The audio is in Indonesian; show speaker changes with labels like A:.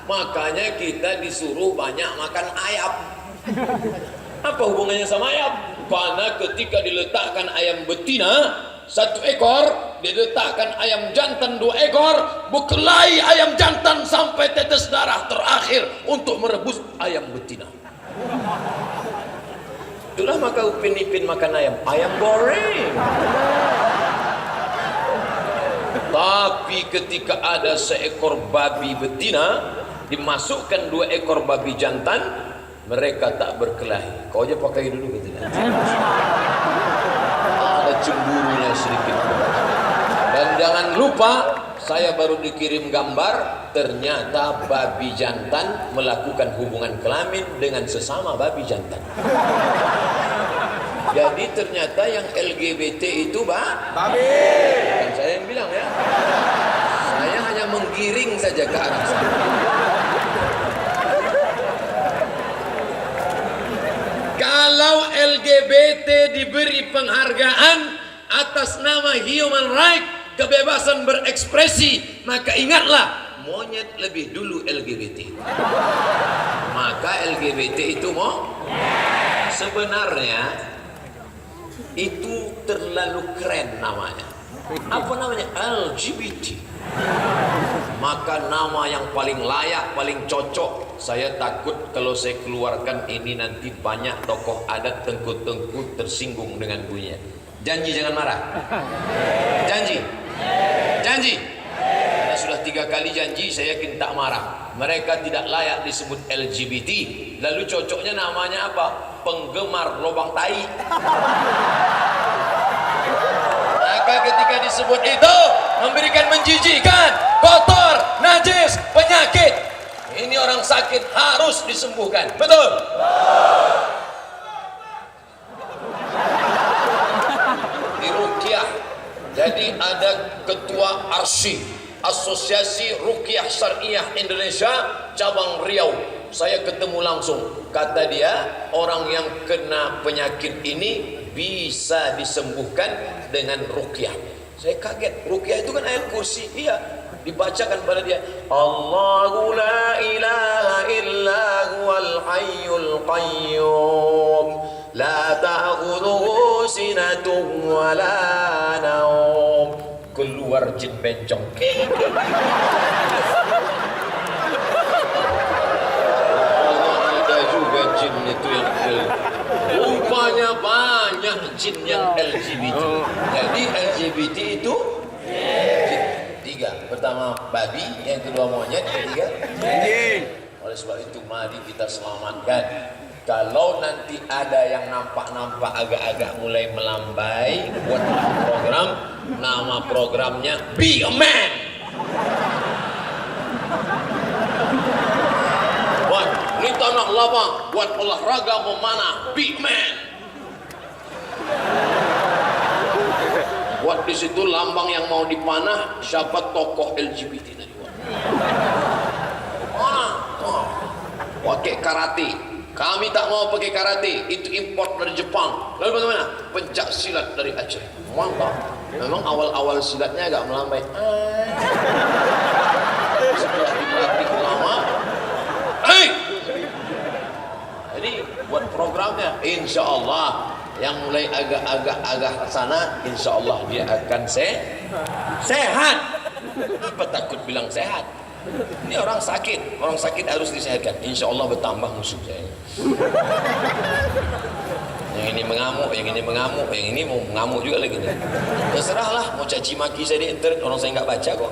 A: Makanya kita disuruh banyak makan ayam. Apa hubungannya sama ayam? Karena ketika diletakkan ayam betina 1 ekor, diletakkan ayam jantan 2 ekor, berkelahi ayam jantan sampai tetes darah terakhir untuk merebus ayam betina. Itulah maka Upin Ipin makan ayam goreng. Tapi ketika ada seekor babi betina, dimasukkan 2 ekor babi jantan, mereka tak berkelahi. Kau aja pakai dulu gitu. Ada cemburunya sedikit. Dan jangan lupa, saya baru dikirim gambar, ternyata babi jantan melakukan hubungan kelamin dengan sesama babi jantan. Jadi ternyata yang LGBT itu babi. Bukan saya yang bilang ya. Saya hanya menggiring saja ke arah sana. Kalau LGBT diberi penghargaan atas nama human right, kebebasan berekspresi, maka ingatlah, monyet lebih dulu LGBT. Maka LGBT itu sebenarnya itu terlalu keren namanya. Apa namanya? LGBT. Maka nama yang paling layak, paling cocok, saya takut kalau saya keluarkan ini nanti banyak tokoh adat tengkut-tengkut tersinggung dengan bunyinya. Janji jangan marah. Janji. Janji. Nah, sudah 3 kali janji, saya yakin tak marah. Mereka tidak layak disebut LGBT. Lalu cocoknya namanya apa? Penggemar lubang tai. Maka ketika disebut itu memberikan menjijikkan, kotor, najis, penyakit. Ini orang sakit harus disembuhkan. Betul? Di Ruqyah. Jadi ada ketua ARSY, Asosiasi Ruqyah Syariah Indonesia cabang Riau. Saya ketemu langsung. Kata dia, orang yang kena penyakit ini bisa disembuhkan dengan ruqyah. Saya kaget. Ruqyah itu kan ayat kursi. Iya, dibacakan pada dia, Allahu la ilaha illa huwal hayyul qayyum la ta'khudhuhu sinatun wa la naum. Keluar jin bencong. Jin itu yang rupanya banyak jin yang LGBT. Jadi LGBT itu jin. 3. Pertama babi, yang kedua monyet, ketiga jin. Oleh sebab itu mari kita selamatkan. Kalau nanti ada yang nampak-nampak agak-agak mulai melambai, buat program, nama programnya Be a Man. Ini tanah lapang buat olahraga memanah, Big Man. Buat di situ lambang yang mau dipanah, siapa tokoh LGBT tadi? Pakai karate. Kami tak mau pakai karate, itu import dari Jepang. Lalu bagaimana? Pencak silat dari Aceh. Mantap. Memang awal-awal silatnya agak melambai. Setelah dilatih lama, jadi buat programnya, insya Allah yang mulai agak-agak sana, insya Allah dia akan sehat. Apa takut bilang sehat? Ini orang sakit harus disehatkan. Insya Allah bertambah musuh saya. Yang ini mengamuk, yang ini mengamuk, yang ini mau mengamuk juga lagi. Terserahlah, mau caci maki saya di internet, orang saya nggak baca kok.